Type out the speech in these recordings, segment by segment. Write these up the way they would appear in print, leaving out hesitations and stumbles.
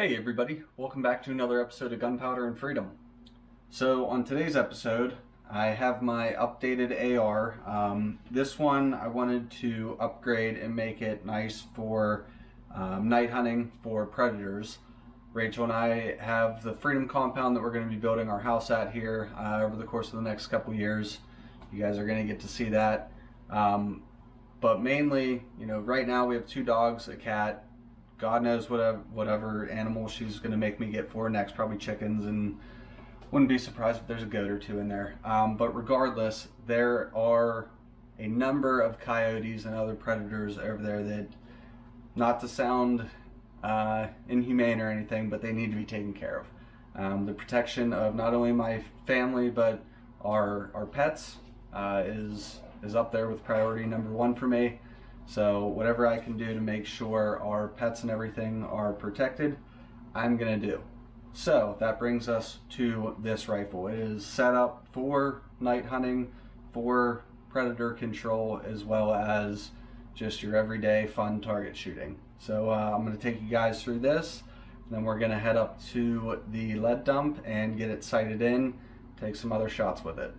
Hey everybody, welcome back to another episode of Gunpowder and Freedom. So on today's episode, I have my updated AR. This one I wanted to upgrade and make it nice for night hunting for predators. Rachel and I have the Freedom compound that we're going to be building our house at here over the course of the next couple years. You guys are going to get to see that. But mainly, right now we have 2 dogs, a cat. God knows whatever animal she's going to make me get for next, probably chickens, and wouldn't be surprised if there's a goat or 2 in there. But regardless, there are a number of coyotes and other predators over there that, not to sound inhumane or anything, but they need to be taken care of. The protection of not only my family, but our pets is up there with priority number 1 for me. So whatever I can do to make sure our pets and everything are protected, I'm gonna do. So that brings us to this rifle. It is set up for night hunting, for predator control, as well as just your everyday fun target shooting. So I'm gonna take you guys through this, then we're gonna head up to the lead dump and get it sighted in, take some other shots with it.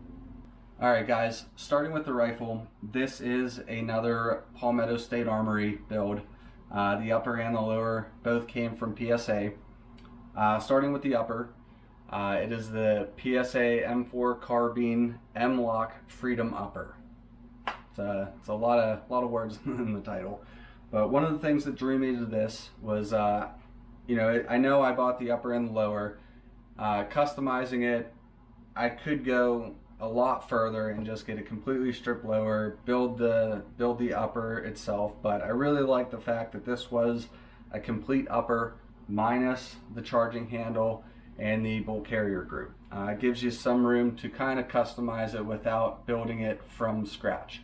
Alright guys, starting with the rifle, this is another Palmetto State Armory build. The upper and the lower both came from PSA. Starting with the upper, it is the PSA M4 Carbine M-Lock Freedom Upper. It's a lot of words in the title. But one of the things that drew me to this was, I know I bought the upper and the lower. Customizing it, I could go a lot further and just get a completely stripped lower, build the upper itself, but I really like the fact that this was a complete upper minus the charging handle and the bolt carrier group. It gives you some room to kind of customize it without building it from scratch.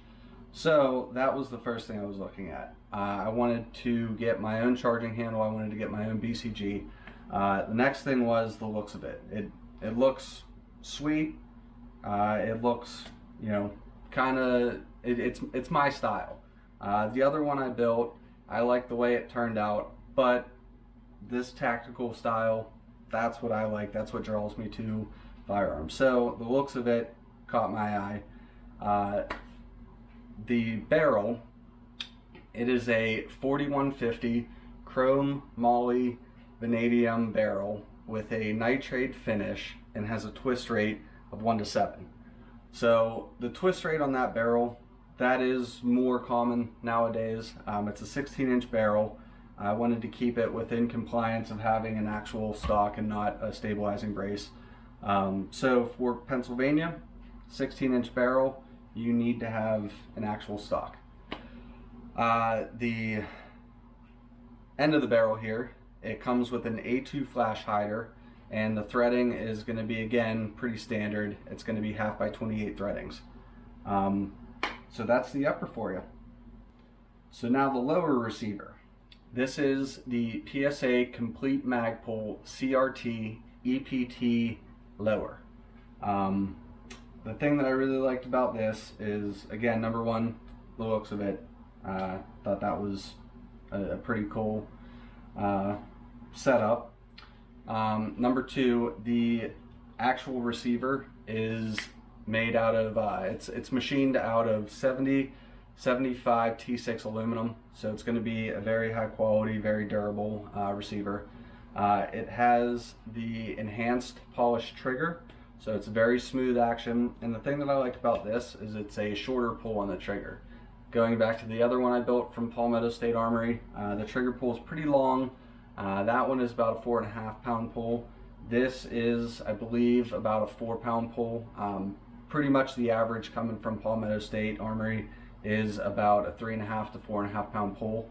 So that was the first thing I was looking at. I wanted to get my own charging handle, I wanted to get my own BCG. The next thing was the looks of it. It looks sweet. It looks, kind of, it's my style. The other one I built, I like the way it turned out, but this tactical style, that's what I like. That's what draws me to firearms. So the looks of it caught my eye. The barrel, it is a 4150 chrome moly vanadium barrel with a nitrate finish and has a twist rate of 1:7. So the twist rate on that barrel, that is more common nowadays. It's a 16-inch barrel. I wanted to keep it within compliance of having an actual stock and not a stabilizing brace. So for Pennsylvania, 16-inch barrel, you need to have an actual stock. The end of the barrel here, it comes with an A2 flash hider, and the threading is going to be, again, pretty standard. It's going to be 1/2 by 28 threadings. So that's the upper for you. So now the lower receiver. This is the PSA Complete Magpul CRT EPT lower. The thing that I really liked about this is, again, number 1, the looks of it. Thought that was a pretty cool setup. Number 2, the actual receiver is made out of, it's machined out of 75 T6 aluminum, so it's going to be a very high quality, very durable receiver. It has the enhanced polished trigger, so it's very smooth action, and the thing that I like about this is it's a shorter pull on the trigger. Going back to the other one I built from Palmetto State Armory, the trigger pull is pretty long. That one is about a 4.5 pound pull. This is, I believe, about a 4 pound pull. Pretty much the average coming from Palmetto State Armory is about a 3.5 to 4.5 pound pull.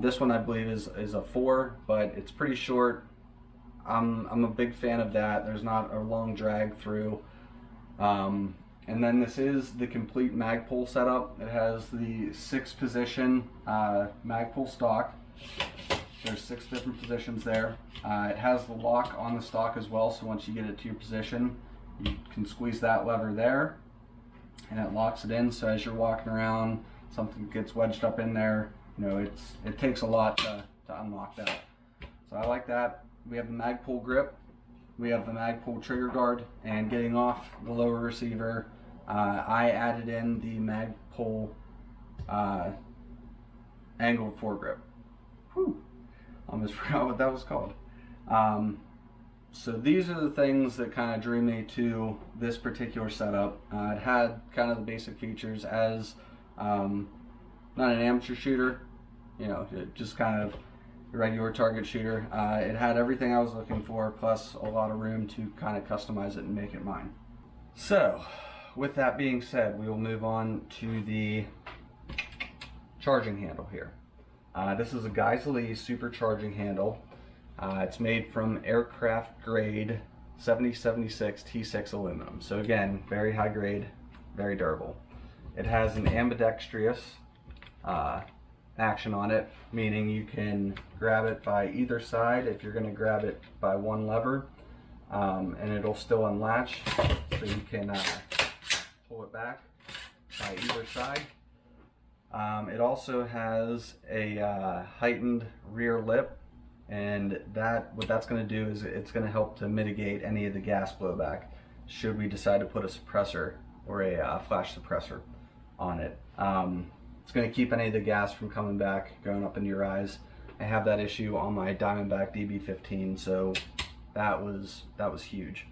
This one I believe is a 4, but it's pretty short. I'm a big fan of that. There's not a long drag through. And then this is the complete Magpul setup. It has the 6-position Magpul stock. There's 6 different positions there. It has the lock on the stock as well, so once you get it to your position, you can squeeze that lever there, and it locks it in, so as you're walking around, something gets wedged up in there, it takes a lot to unlock that. So I like that. we have the mag pull grip, we have the mag pull trigger guard, and getting off the lower receiver, I added in the mag pull angled foregrip. Whew, almost forgot what that was called. So these are the things that kind of drew me to this particular setup. It had kind of the basic features as not an amateur shooter, you know, just kind of a regular target shooter. It had everything I was looking for, plus a lot of room to kind of customize it and make it mine. So with that being said, we will move on to the charging handle here. This is a Geissele supercharging handle. It's made from aircraft grade 7076 T6 aluminum. So again, very high grade, very durable. It has an ambidextrous action on it, meaning you can grab it by either side if you're going to grab it by one lever, and it'll still unlatch, so you can pull it back by either side. It also has a heightened rear lip, and what that's going to do is it's going to help to mitigate any of the gas blowback should we decide to put a suppressor or a flash suppressor on it. It's going to keep any of the gas from coming back, going up into your eyes. I have that issue on my Diamondback DB15, so that was huge.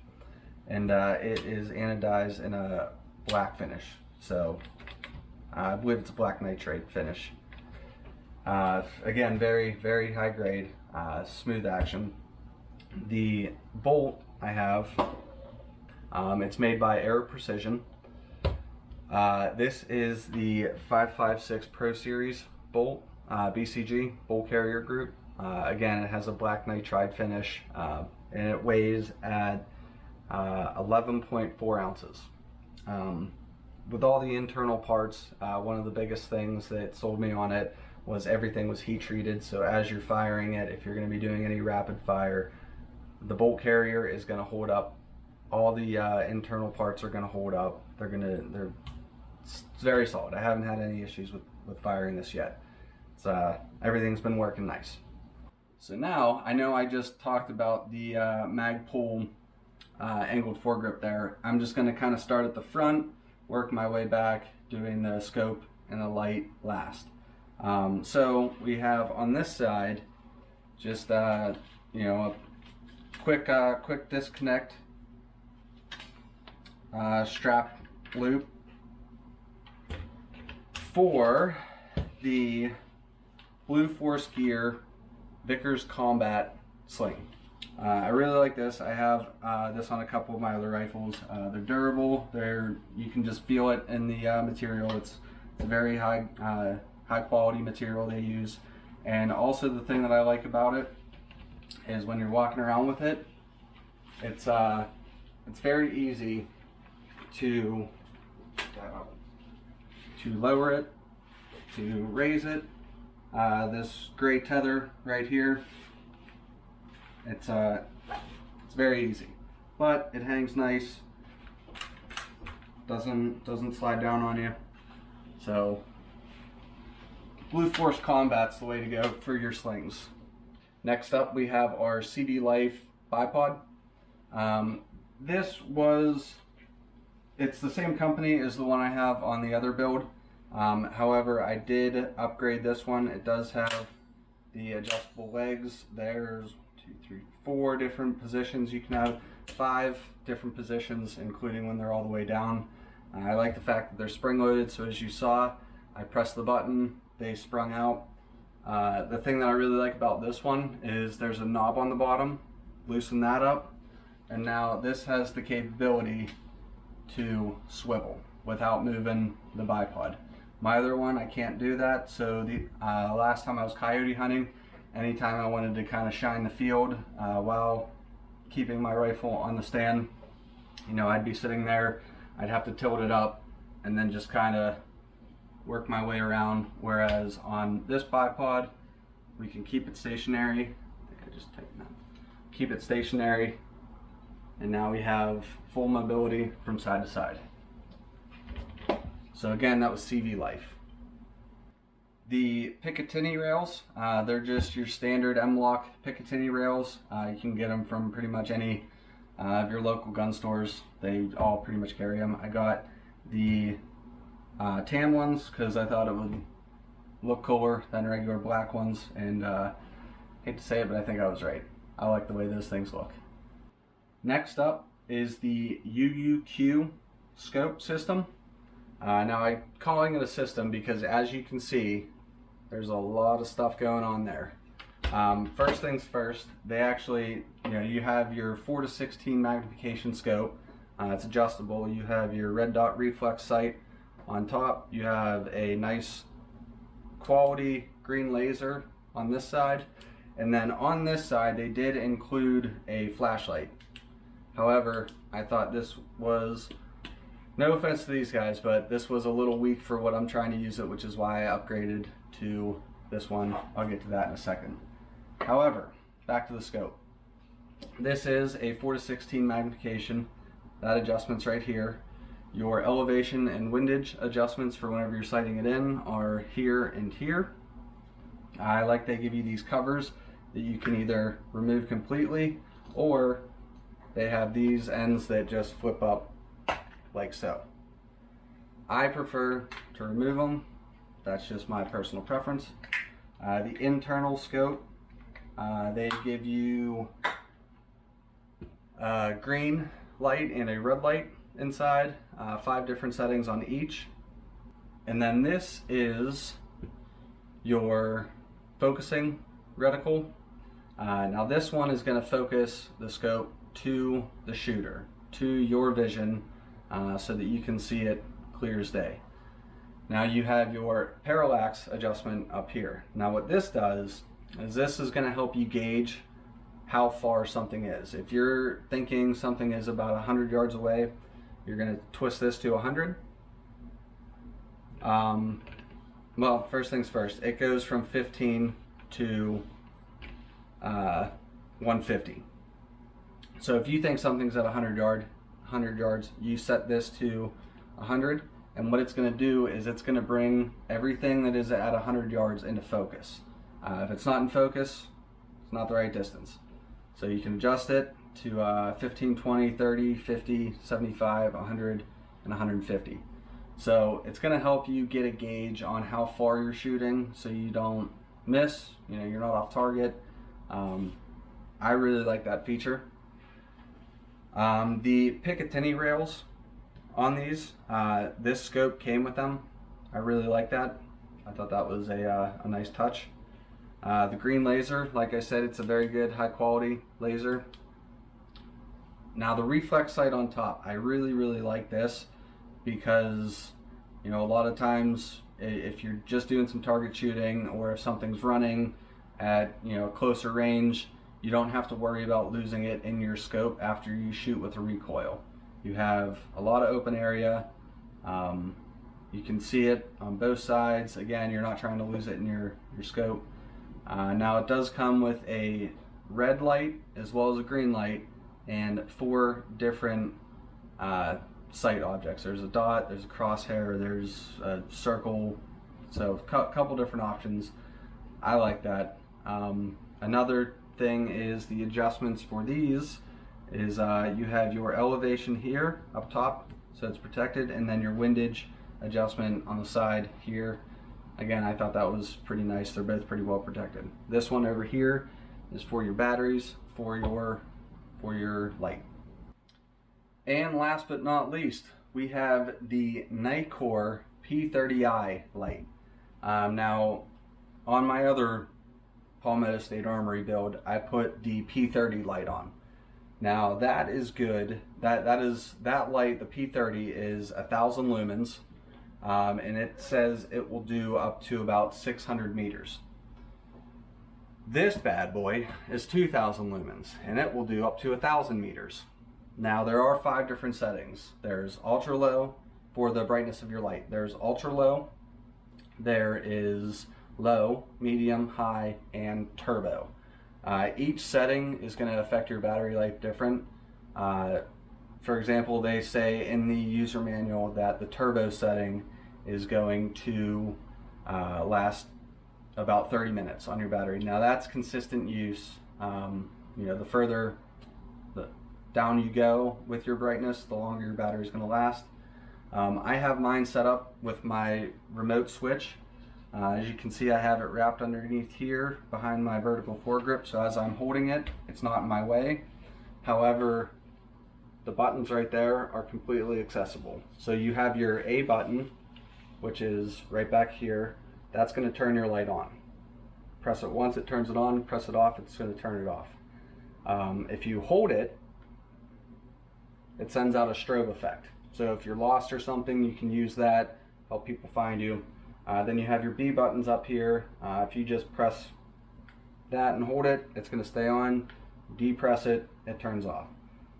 And it is anodized in a black finish, so I believe it's a black nitrate finish. Again, very, very high grade, smooth action. The bolt I have, it's made by Aero Precision. This is the 556 Pro Series bolt, BCG, bolt carrier group. Again, it has a black nitride finish, and it weighs at 11.4 ounces. With all the internal parts, one of the biggest things that sold me on it was everything was heat treated, so as you're firing it, if you're going to be doing any rapid fire, the bolt carrier is going to hold up. All the internal parts are going to hold up. It's very solid. I haven't had any issues with firing this yet. Everything's been working nice. So now, I know I just talked about the mag pull angled foregrip there. I'm just going to kind of start at the front, work my way back, doing the scope and the light last. So we have on this side just you know, a quick disconnect strap loop for the Blue Force Gear Vickers Combat sling. I really like this. I have this on a couple of my other rifles. They're durable. You can just feel it in the material. It's a very high quality material they use. And also the thing that I like about it is when you're walking around with it, it's very easy to lower it, to raise it. This gray tether right here, it's very easy, but it hangs nice, doesn't slide down on you. So Blue Force Combat's the way to go for your slings. Next up we have our CD Life bipod. It's the same company as the one I have on the other build. However, I did upgrade this one. It does have the adjustable legs. There's 4 different positions. You can have 5 different positions, including when they're all the way down. I like the fact that they're spring loaded, so as you saw, I pressed the button, they sprung out. The thing that I really like about this one is there's a knob on the bottom. Loosen that up, and now this has the capability to swivel without moving the bipod. My other one, I can't do that, so the last time I was coyote hunting, anytime I wanted to kind of shine the field while keeping my rifle on the stand, you know, I'd be sitting there, I'd have to tilt it up and then just kind of work my way around, whereas on this bipod, we can keep it stationary. I think I just tightened that. Keep it stationary, and now we have full mobility from side to side. So again, that was CV Life. The Picatinny rails, they're just your standard M-LOK Picatinny rails. You can get them from pretty much any of your local gun stores. They all pretty much carry them. I got the tan ones because I thought it would look cooler than regular black ones, and hate to say it, but I think I was right. I like the way those things look. Next up is the UUQ scope system. Now I'm calling it a system because, as you can see, there's a lot of stuff going on there. First things first, they actually, you have your 4:16 magnification scope. It's adjustable. You have your red dot reflex sight on top. You have a nice quality green laser on this side. And then on this side, they did include a flashlight. However, I thought this was, no offense to these guys, but this was a little weak for what I'm trying to use it, which is why I upgraded to this one. I'll get to that in a second. However, back to the scope. This is a 4:16 magnification. That adjustment's right here. Your elevation and windage adjustments for whenever you're sighting it in are here and here. I like they give you these covers that you can either remove completely, or they have these ends that just flip up like so. I prefer to remove them. That's just my personal preference. The internal scope, they give you a green light and a red light inside, 5 different settings on each. And then this is your focusing reticle. Now this one is going to focus the scope to the shooter, to your vision, so that you can see it clear as day. Now you have your parallax adjustment up here. Now what this does is this is going to help you gauge how far something is. If you're thinking something is about 100 yards away, you're going to twist this to 100. Well, first things first, it goes from 15 to 150. So if you think something's at 100 yards, you set this to 100, and what it's going to do is it's going to bring everything that is at 100 yards into focus. If it's not in focus, it's not the right distance. So you can adjust it to 15, 20, 30, 50, 75, 100, and 150. So it's going to help you get a gauge on how far you're shooting so you don't miss, you're not off target. I really like that feature. The Picatinny rails on these, this scope came with them. I really like that. I thought that was a nice touch. The green laser, like I said, it's a very good high quality laser. Now the reflex sight on top, I really like this because a lot of times if you're just doing some target shooting, or if something's running at closer range, you don't have to worry about losing it in your scope after you shoot with a recoil. You have a lot of open area. You can see it on both sides. Again, you're not trying to lose it in your scope. Now it does come with a red light as well as a green light and 4 different sight objects. There's a dot, there's a crosshair, there's a circle, so a couple different options. I like that. Another thing is the adjustments for these is you have your elevation here up top, so it's protected, and then your windage adjustment on the side here. Again, I thought that was pretty nice. They're both pretty well protected. This one over here is for your batteries, for your light. And last but not least, we have the Nikkor P30i light. Now, on my other Palmetto State Armory build, I put the P30 light on. Now that is good. That light, the P30, is 1,000 lumens, and it says it will do up to about 600 meters. This bad boy is 2,000 lumens, and it will do up to 1,000 meters. Now there are 5 different settings. There's ultra low for the brightness of your light. There's ultra low. There is low, medium, high, and turbo. Each setting is going to affect your battery life different. For example, they say in the user manual that the turbo setting is going to last about 30 minutes on your battery. Now that's consistent use. You know, the further down you go with your brightness, the longer your battery is going to last. I have mine set up with my remote switch. As you can see, I have it wrapped underneath here behind my vertical foregrip, so as I'm holding it, it's not in my way. However, the buttons right there are completely accessible. So you have your A button, which is right back here. That's going to turn your light on. Press it once, it turns it on. Press it off, it's going to turn it off. If you hold it, it sends out a strobe effect. So if you're lost or something, you can use that, help people find you. Then you have your B buttons up here. If you just press that and hold it, it's going to stay on. Depress it, it turns off.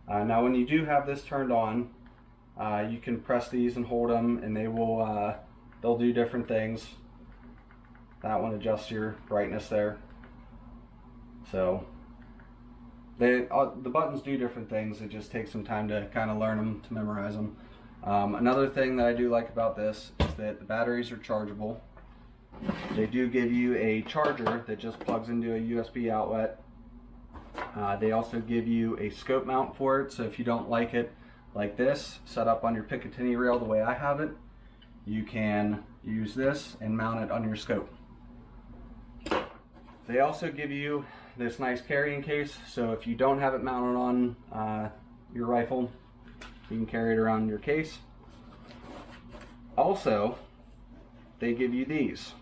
Now when you do have this turned on, you can press these and hold them, and they'll do different things. That one adjusts your brightness there. So the buttons do different things. It just takes some time to kind of learn them, to memorize them. Another thing that I do like about this is that the batteries are chargeable. They do give you a charger that just plugs into a USB outlet. They also give you a scope mount for it, so if you don't like it like this, set up on your Picatinny rail the way I have it, you can use this and mount it on your scope. They also give you this nice carrying case, so if you don't have it mounted on your rifle, you can carry it around in your case. Also, they give you these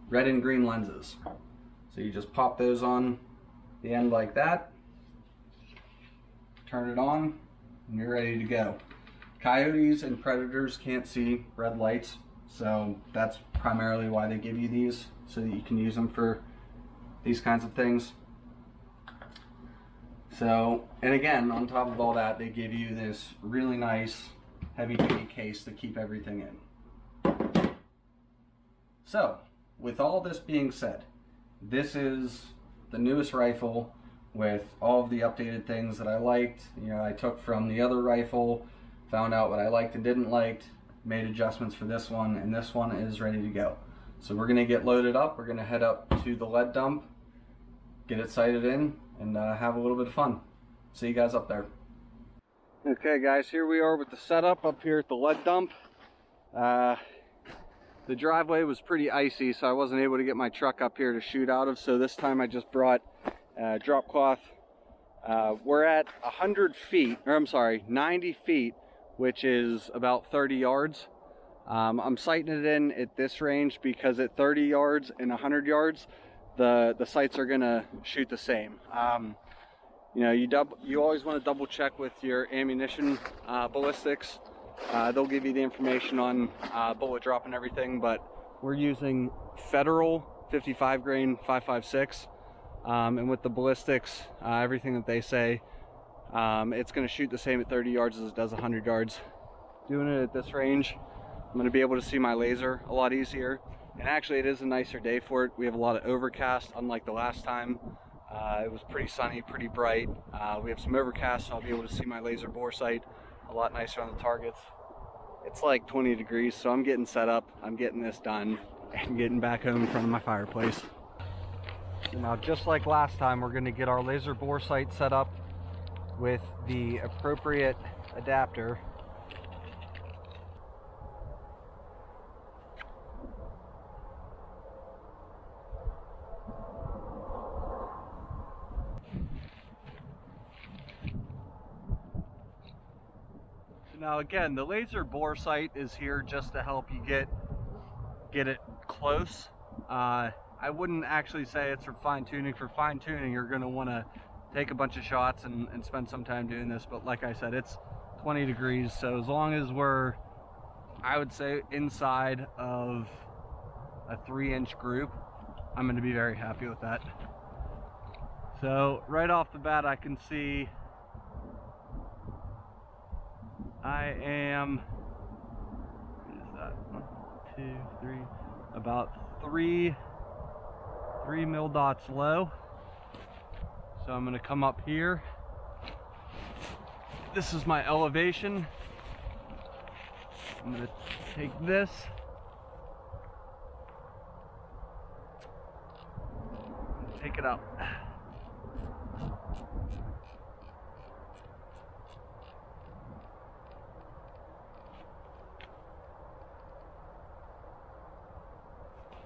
red and green lenses. So you just pop those on the end like that, turn it on, and you're ready to go. Coyotes and predators can't see red lights, so that's primarily why they give you these, so that you can use them for these kinds of things. So, and again, on top of all that, they give you this really nice heavy-duty case to keep everything in. So, with all this being said, this is the newest rifle with all of the updated things that I liked. You know, I took from the other rifle, found out what I liked and didn't like, made adjustments for this one, and this one is ready to go. So we're gonna get loaded up. We're gonna head up to the lead dump, get it sighted in, and have a little bit of fun. See you guys up there. Okay guys, here we are with the setup up here at the lead dump. The driveway was pretty icy, so I wasn't able to get my truck up here to shoot out of, so this time I just brought drop cloth. We're at 100 feet, or I'm sorry, 90 feet, which is about 30 yards. I'm sighting it in at this range because at 30 yards and 100 yards, the sights are gonna shoot the same. You know, you always want to double check with your ammunition ballistics. They'll give you the information on bullet drop and everything, but we're using Federal 55 grain 5.56, and with the ballistics, everything that they say, it's going to shoot the same at 30 yards as it does 100 yards. Doing it at this range, I'm going to be able to see my laser a lot easier, and actually it is a nicer day for it. We have a lot of overcast, unlike the last time. It was pretty sunny, pretty bright. We have some overcast, so I'll be able to see my laser bore sight a lot nicer on the targets. It's like 20 degrees, so I'm getting set up. I'm getting this done and getting back home in front of my fireplace. Now, just like last time, we're going to get our laser bore sight set up with the appropriate adapter. Now again, the laser bore sight is here just to help you get it close. I wouldn't actually say it's for fine tuning. For fine tuning, you're going to want to take a bunch of shots and spend some time doing this. But like I said, it's 20 degrees, so as long as we're, I would say, inside of a 3-inch group, I'm going to be very happy with that. So right off the bat, I can see I am, what is that, 1, 2, 3, about 3 mil dots low. So I'm going to come up here. This is my elevation. I'm going to take this take it up.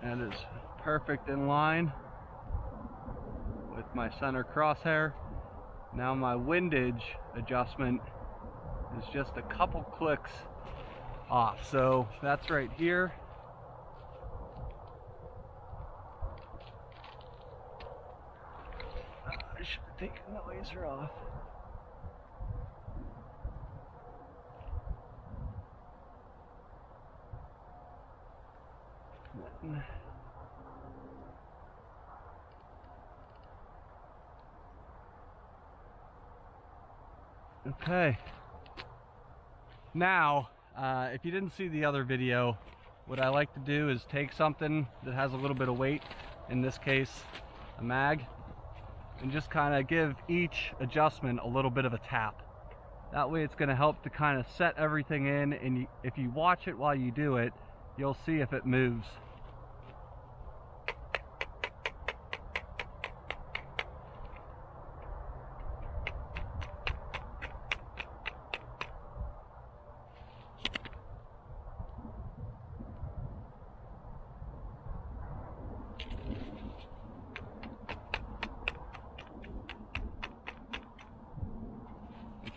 That is perfect in line with my center crosshair. Now my windage adjustment is just a couple clicks off. So that's right here. I should have taken the laser off. Okay. Now, if you didn't see the other video, what I like to do is take something that has a little bit of weight, in this case, a mag, and just kind of give each adjustment a little bit of a tap. That way it's going to help to kind of set everything in, and if you watch it while you do it, you'll see if it moves.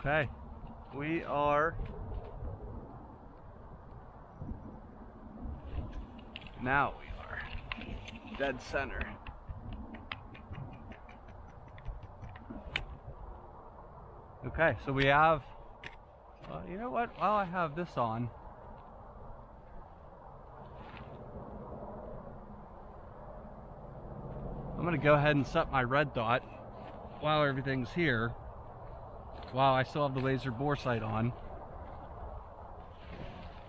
Okay, we are dead center. Okay, so we have, well, you know what, while I have this on, I'm going to go ahead and set my red dot while everything's here, while I still have the laser bore sight on.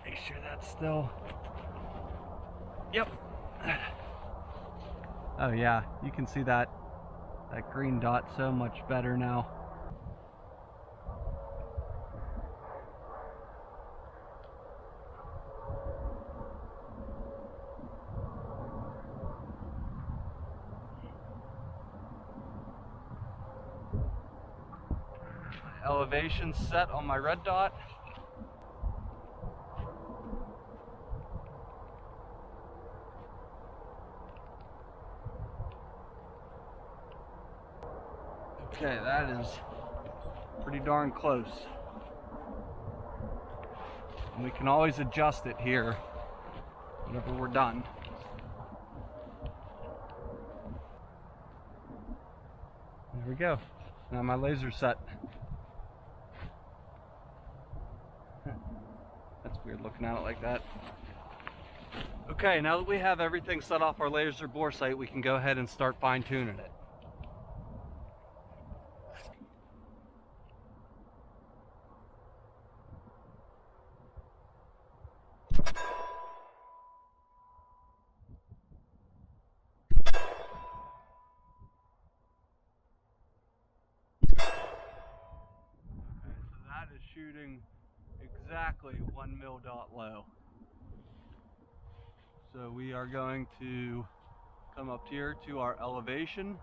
Make sure that's still, yep. Oh yeah, you can see that green dot so much better now. Elevation set on my red dot. Okay, that is pretty darn close. And we can always adjust it here whenever we're done. There we go. Now my laser's set. That's weird looking at it like that. Okay, now that we have everything set off our laser bore sight, we can go ahead and start fine-tuning it. Shooting exactly 1 mil dot low. So we are going to come up here to our elevation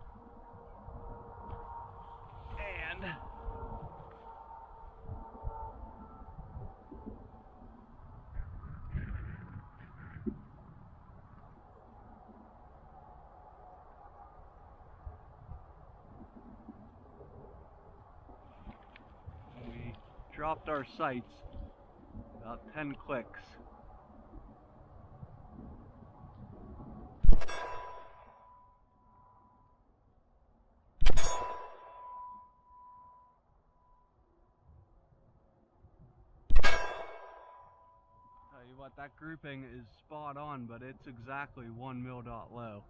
and dropped our sights about 10 clicks. Tell you what, that grouping is spot on, but it's exactly 1 mil dot low.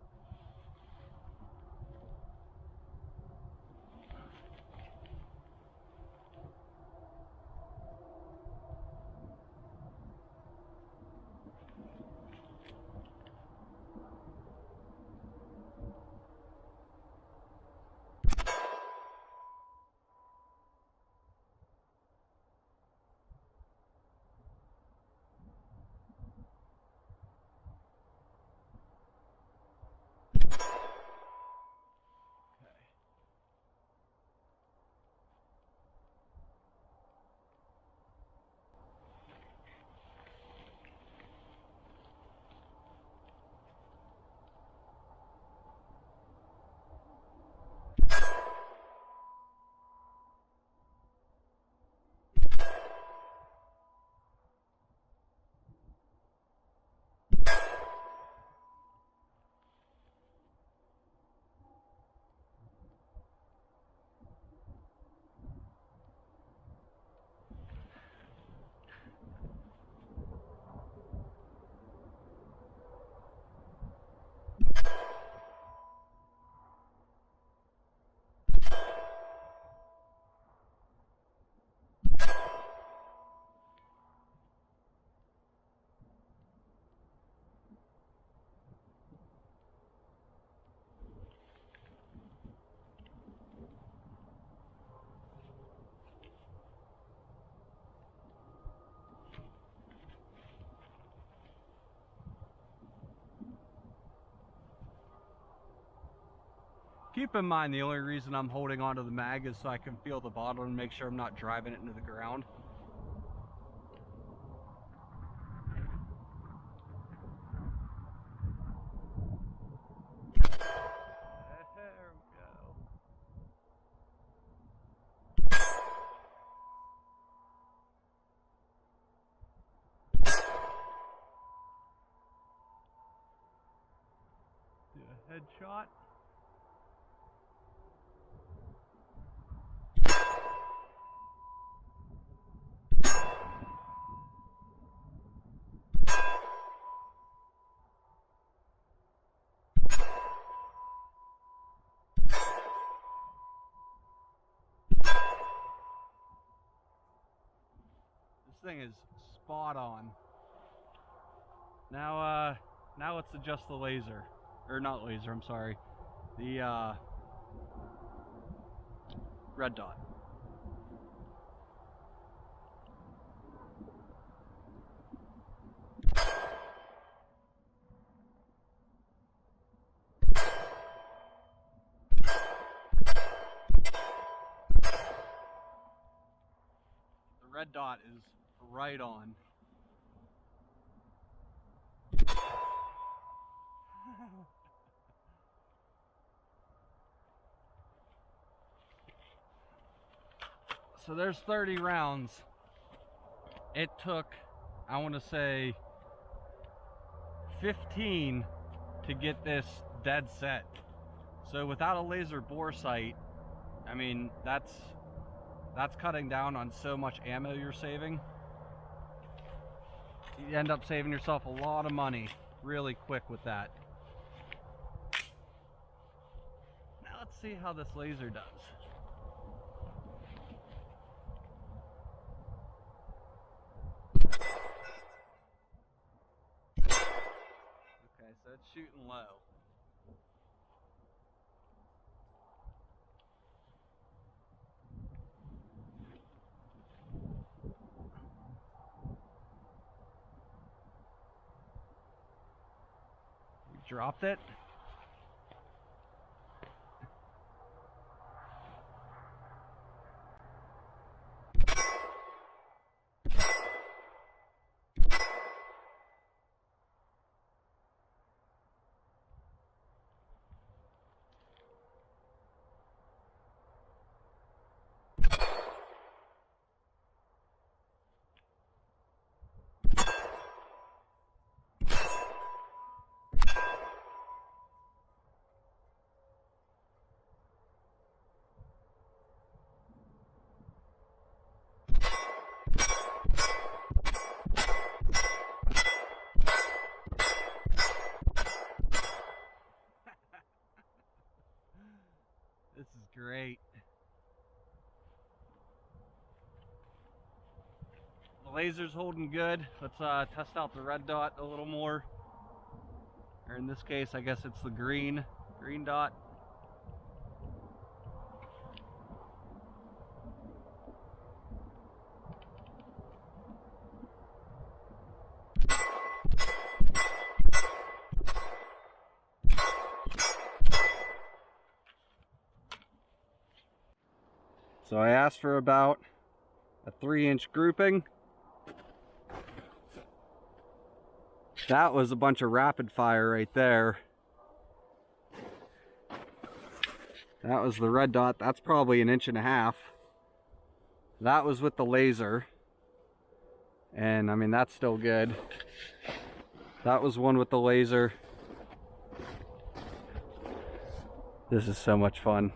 Keep in mind, the only reason I'm holding onto the mag is so I can feel the bottle and make sure I'm not driving it into the ground. There we go. Do a headshot. This thing is spot on. Now let's adjust the laser, or not laser, I'm sorry, the red dot. The red dot is right on. So there's 30 rounds. It took, I want to say, 15 to get this dead set. So without a laser bore sight, I mean, that's cutting down on so much ammo you're saving. You end up saving yourself a lot of money really quick with that. Now let's see how this laser does. Okay, so it's shooting low. Dropped it. This is great. The laser's holding good. Let's test out the red dot a little more. Or in this case, I guess it's the green dot. So I asked for about a 3-inch grouping. That was a bunch of rapid fire right there. That was the red dot. That's probably 1.5 inches. That was with the laser. And I mean, that's still good. That was one with the laser. This is so much fun.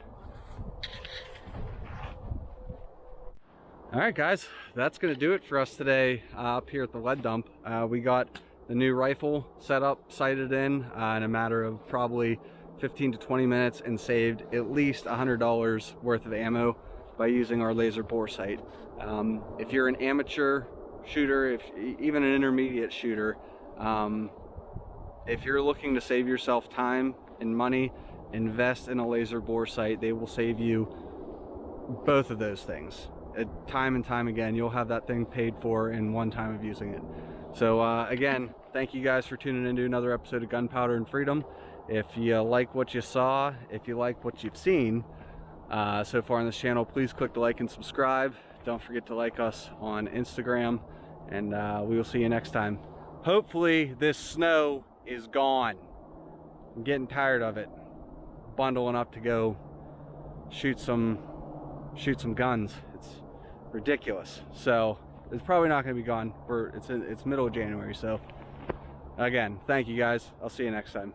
Alright guys, that's going to do it for us today up here at the lead dump. We got the new rifle set up, sighted in a matter of probably 15 to 20 minutes and saved at least $100 worth of ammo by using our laser bore sight. If you're an amateur shooter, even an intermediate shooter, if you're looking to save yourself time and money, invest in a laser bore sight. They will save you both of those things. Time and time again, you'll have that thing paid for in one time of using it. So again, thank you guys for tuning into another episode of Gunpowder and Freedom. If you like what you saw, if you like what you've seen so far on this channel, please click the like and subscribe. Don't forget to like us on Instagram, and we will see you next time. Hopefully this snow is gone. I'm getting tired of it. Bundling up to go shoot some guns. It's ridiculous. So it's probably not going to be gone. It's middle of January. So again, thank you guys. I'll see you next time.